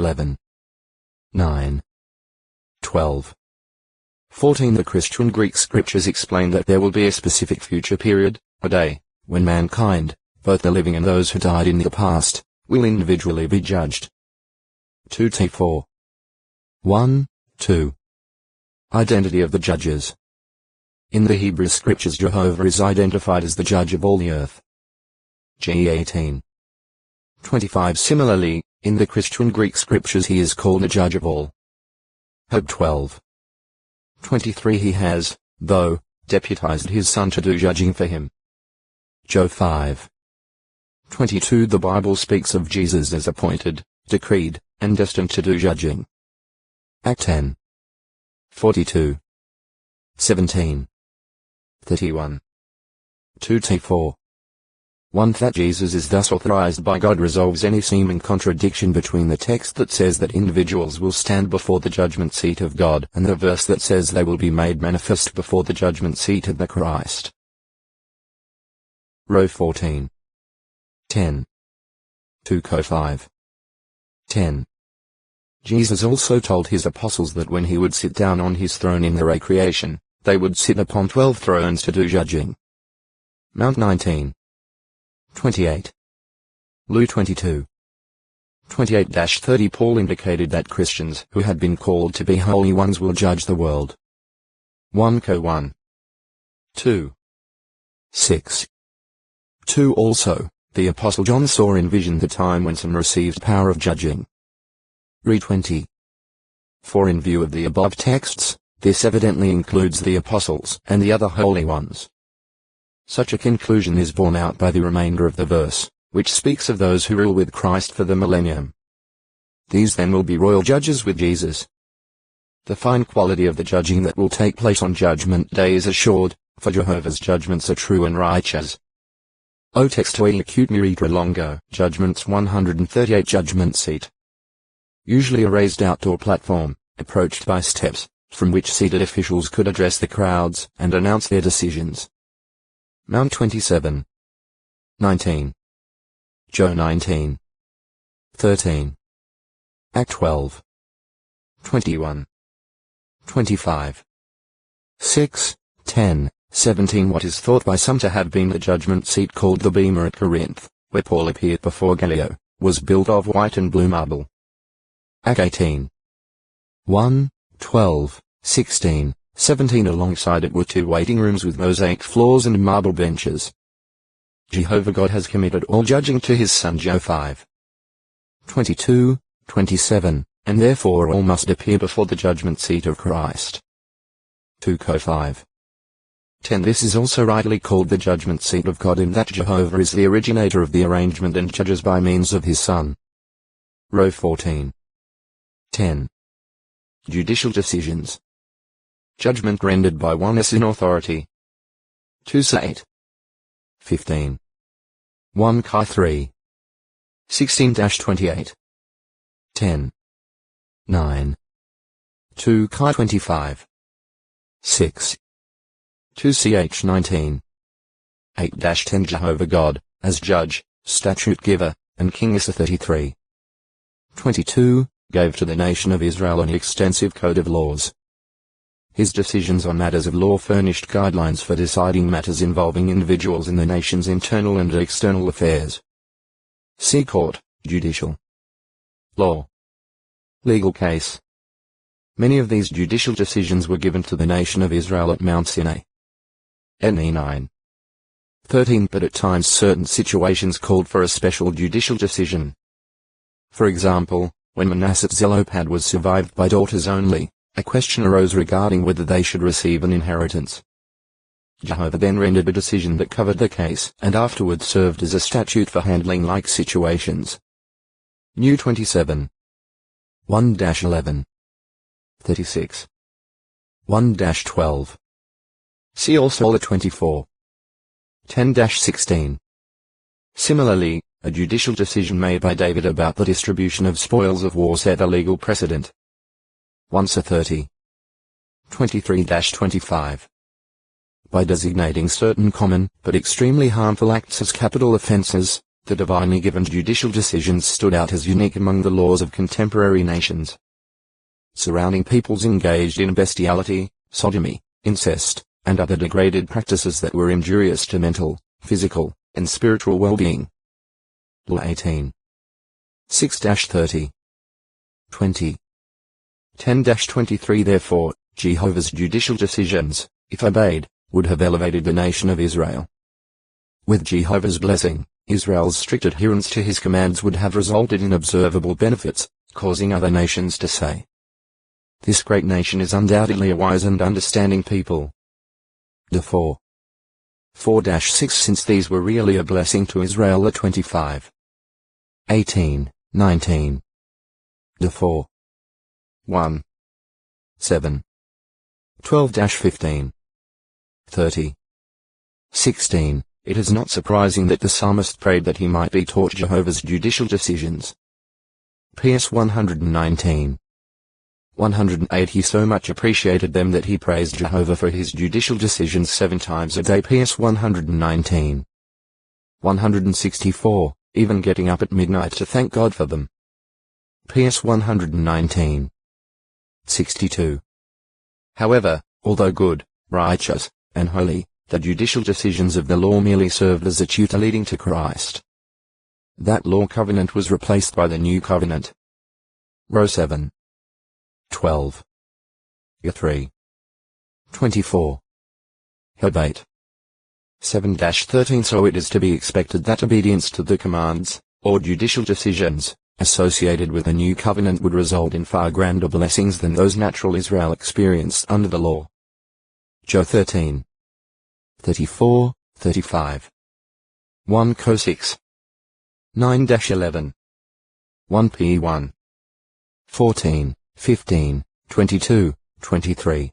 11, 9, 12. 14. The Christian Greek scriptures explain that there will be a specific future period, a day, when mankind, both the living and those who died in the past, will individually be judged. 2t4. 1, 2. Identity of the judges. In the Hebrew scriptures, Jehovah is identified as the judge of all the earth. G18. 25. Similarly, in the Christian Greek scriptures he is called the judge of all. Job 12. 23. He has, though, deputized his son to do judging for him. Job 5. 22. The Bible speaks of Jesus as appointed, decreed, and destined to do judging. Act 10. 42. 17. 31. 2t4. 1. That Jesus is thus authorized by God resolves any seeming contradiction between the text that says that individuals will stand before the judgment seat of God and the verse that says they will be made manifest before the judgment seat of the Christ. Row 14. 10. 2co5. 10. Jesus also told his apostles that when he would sit down on his throne in the recreation, they would sit upon 12 thrones to do judging. Mount 19. 28. Luke 22. 28-30. Paul indicated that Christians who had been called to be holy ones will judge the world. 1 Co 1. 2. 6. 2. Also, the Apostle John saw in vision the time when some received power of judging. Read 20. For in view of the above texts, this evidently includes the apostles and the other holy ones. Such a conclusion is borne out by the remainder of the verse, which speaks of those who rule with Christ for the millennium. These then will be royal judges with Jesus. The fine quality of the judging that will take place on Judgment Day is assured, for Jehovah's judgments are true and righteous. O text oei acute miritra longo, Judgments 138. Judgment seat. Usually a raised outdoor platform, approached by steps, from which seated officials could address the crowds and announce their decisions. Mount 27. 19. Joe 19. 13. Act 12. 21. 25. 6, 10, 17. What is thought by some to have been the judgment seat called the Bema at Corinth, where Paul appeared before Gallio, was built of white and blue marble. Act 18. 1, 12, 16, 17. Alongside it were 2 waiting rooms with mosaic floors and marble benches. Jehovah God has committed all judging to his son Joe 5. 22, 27, and therefore all must appear before the judgment seat of Christ. 2 Co 5. 10. This is also rightly called the judgment seat of God in that Jehovah is the originator of the arrangement and judges by means of his son. Row 14. 10. Judicial decisions. Judgment rendered by one as in authority. 2 8. 15. 1 Chi 3. 16-28. 10. 9. 2 Chi 25. 6. 2 Ch 19. 8-10. Jehovah God, as judge, statute giver, and king is 33. 22. Gave to the nation of Israel an extensive code of laws. His decisions on matters of law furnished guidelines for deciding matters involving individuals in the nation's internal and external affairs. See Court, Judicial. Law. Legal case. Many of these judicial decisions were given to the nation of Israel at Mount Sinai. NE 9. 13. But at times certain situations called for a special judicial decision. For example, when Manasseh Zelopad was survived by daughters only, a question arose regarding whether they should receive an inheritance. Jehovah then rendered a decision that covered the case and afterwards served as a statute for handling like situations. New 27. 1-11. 36. 1-12. See also the 24. 10-16. Similarly, a judicial decision made by David about the distribution of spoils of war set a legal precedent. 1-30. 23-25. By designating certain common but extremely harmful acts as capital offenses, the divinely given judicial decisions stood out as unique among the laws of contemporary nations. Surrounding peoples engaged in bestiality, sodomy, incest, and other degraded practices that were injurious to mental, physical, and spiritual well-being. Law 18. 6-30. 20. 10-23 Therefore, Jehovah's judicial decisions, if obeyed, would have elevated the nation of Israel. With Jehovah's blessing, Israel's strict adherence to his commands would have resulted in observable benefits, causing other nations to say, "This great nation is undoubtedly a wise and understanding people." The 4-6 Since these were really a blessing to Israel. The 25. 18, 19. The 7. 12-15. 30. 16. It is not surprising that the psalmist prayed that he might be taught Jehovah's judicial decisions. PS 119. 108 He so much appreciated them that he praised Jehovah for his judicial decisions 7 times a day. PS 119. 164, even getting up at midnight to thank God for them. PS 119. 62. However, although good, righteous, and holy, the judicial decisions of the law merely served as a tutor leading to Christ. That law covenant was replaced by the new covenant. Row 7. 12. 3. 24. Heb 8. 7-13 So it is to be expected that obedience to the commands, or judicial decisions, associated with the new covenant would result in far grander blessings than those natural Israel experienced under the law. Job 13. 34, 35. 1 Co 6. 9-11. 1 P1. 14, 15, 22, 23.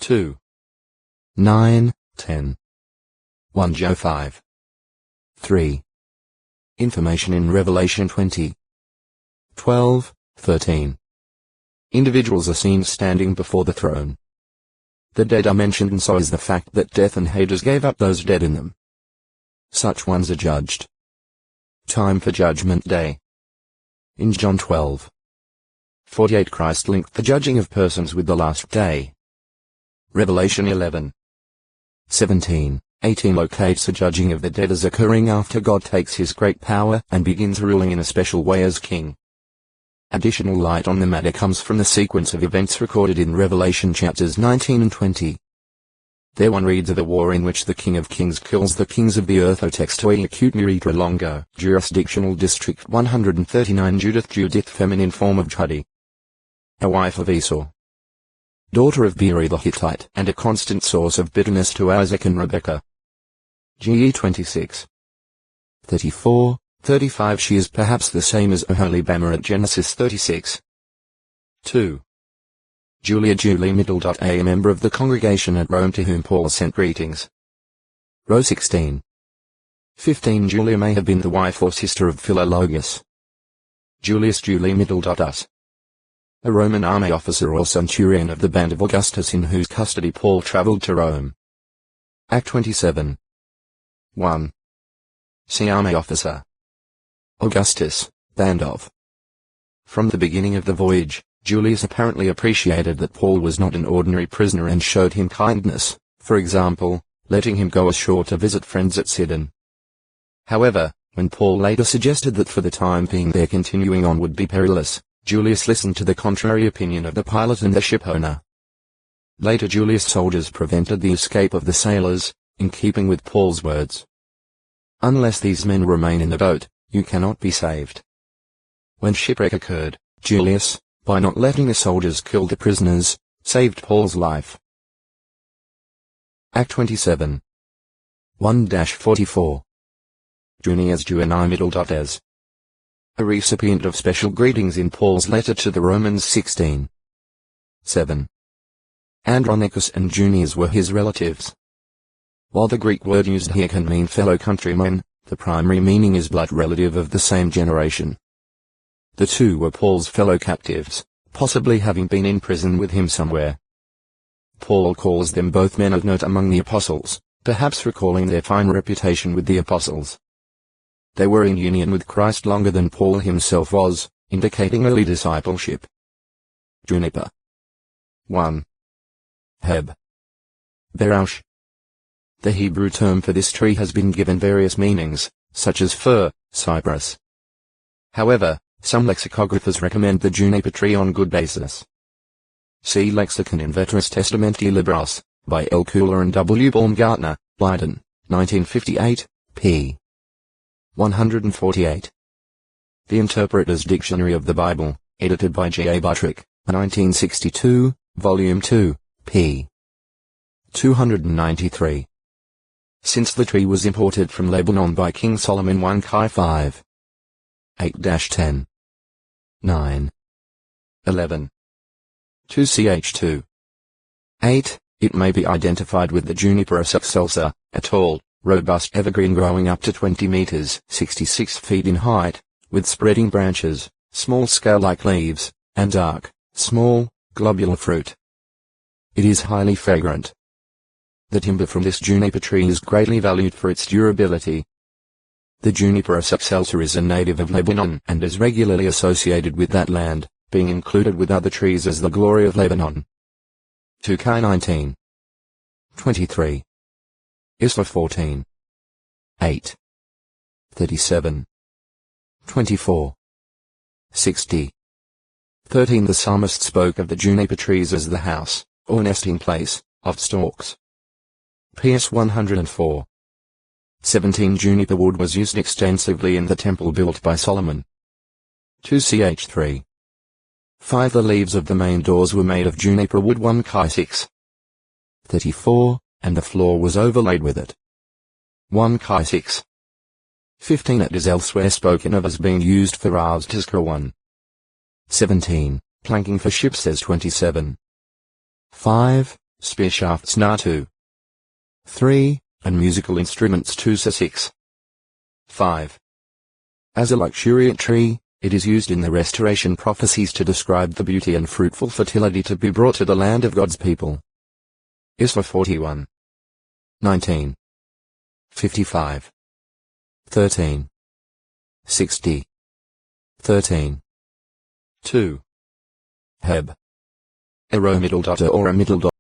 2. 9, 10. 1 Job 5. 3. Information in Revelation 20. 12, 13. Individuals are seen standing before the throne. The dead are mentioned, and so is the fact that death and Hades gave up those dead in them. Such ones are judged. Time for Judgment Day. In John 12. 48 Christ linked the judging of persons with the last day. Revelation 11. 17, 18 locates the judging of the dead as occurring after God takes his great power and begins ruling in a special way as king. Additional light on the matter comes from the sequence of events recorded in Revelation chapters 19 and 20. There one reads of a war in which the King of Kings kills the kings of the earth. O textoi acute miritra longo, jurisdictional district 139 Judith feminine form of Judi. A wife of Esau, daughter of Beeri the Hittite, and a constant source of bitterness to Isaac and Rebekah. GE 26. 34. 35 She is perhaps the same as Oholibamah at Genesis 36. 2. Julia Middle. A member of the congregation at Rome to whom Paul sent greetings. Row 16. 15 Julia may have been the wife or sister of Philologus. Julius Middle. Us. A Roman army officer or centurion of the band of Augustus in whose custody Paul traveled to Rome. Act 27. 1. See army officer. Augustus, band of. From the beginning of the voyage, Julius apparently appreciated that Paul was not an ordinary prisoner and showed him kindness, for example, letting him go ashore to visit friends at Sidon. However, when Paul later suggested that for the time being their continuing on would be perilous, Julius listened to the contrary opinion of the pilot and the shipowner. Later Julius' soldiers prevented the escape of the sailors, in keeping with Paul's words. Unless these men remain in the boat, you cannot be saved. When shipwreck occurred, Julius, by not letting the soldiers kill the prisoners, saved Paul's life. Act 27. 1-44. Junius Juani Middle. As a recipient of special greetings in Paul's letter to the Romans 16. 7. Andronicus and Junius were his relatives. While the Greek word used here can mean fellow countrymen, the primary meaning is blood relative of the same generation. The two were Paul's fellow captives, possibly having been in prison with him somewhere. Paul calls them both men of note among the apostles, perhaps recalling their fine reputation with the apostles. they were in union with Christ longer than Paul himself was, indicating early discipleship. Juniper. 1. Heb. Beraush. The Hebrew term for this tree has been given various meanings, such as fir, cypress. However, some lexicographers recommend the juniper tree on good basis. See Lexicon in Veteris Testamenti Libros, by L. Kuhler and W. Baumgartner, Leiden, 1958, p. 148. The Interpreter's Dictionary of the Bible, edited by J. A. Buttrick, 1962, Volume 2, p. 293. Since the tree was imported from Lebanon by King Solomon 1 Chi 5. 8-10. 9. 11. 2ch2. 8. It may be identified with the Juniper excelsa, a tall, robust evergreen growing up to 20 meters, 66 feet in height, with spreading branches, small scale-like leaves, and dark, small, globular fruit. It is highly fragrant. The timber from this juniper tree is greatly valued for its durability. The Juniper excelsa is a native of Lebanon and is regularly associated with that land, being included with other trees as the glory of Lebanon. 2 Chi 19. 23. Isla 14. 8. 37. 24. 60. 13. The psalmist spoke of the juniper trees as the house, or nesting place, of storks. PS 104. 17. Juniper wood was used extensively in the temple built by Solomon. 2ch3. 5. The leaves of the main doors were made of juniper wood 1 Chi 6. 34, and the floor was overlaid with it. 1 Chi 6. 15. It is elsewhere spoken of as being used for Ra's Tizkar 1. 17. Planking for ships as 27. 5. Spear shafts Na 2. 3. And musical instruments 2 6. 5. As a luxuriant tree, it is used in the restoration prophecies to describe the beauty and fruitful fertility to be brought to the land of God's people. Isla 41. 19. 55. 13. 60. 13. 2. Heb. A row middle dot or a middle dot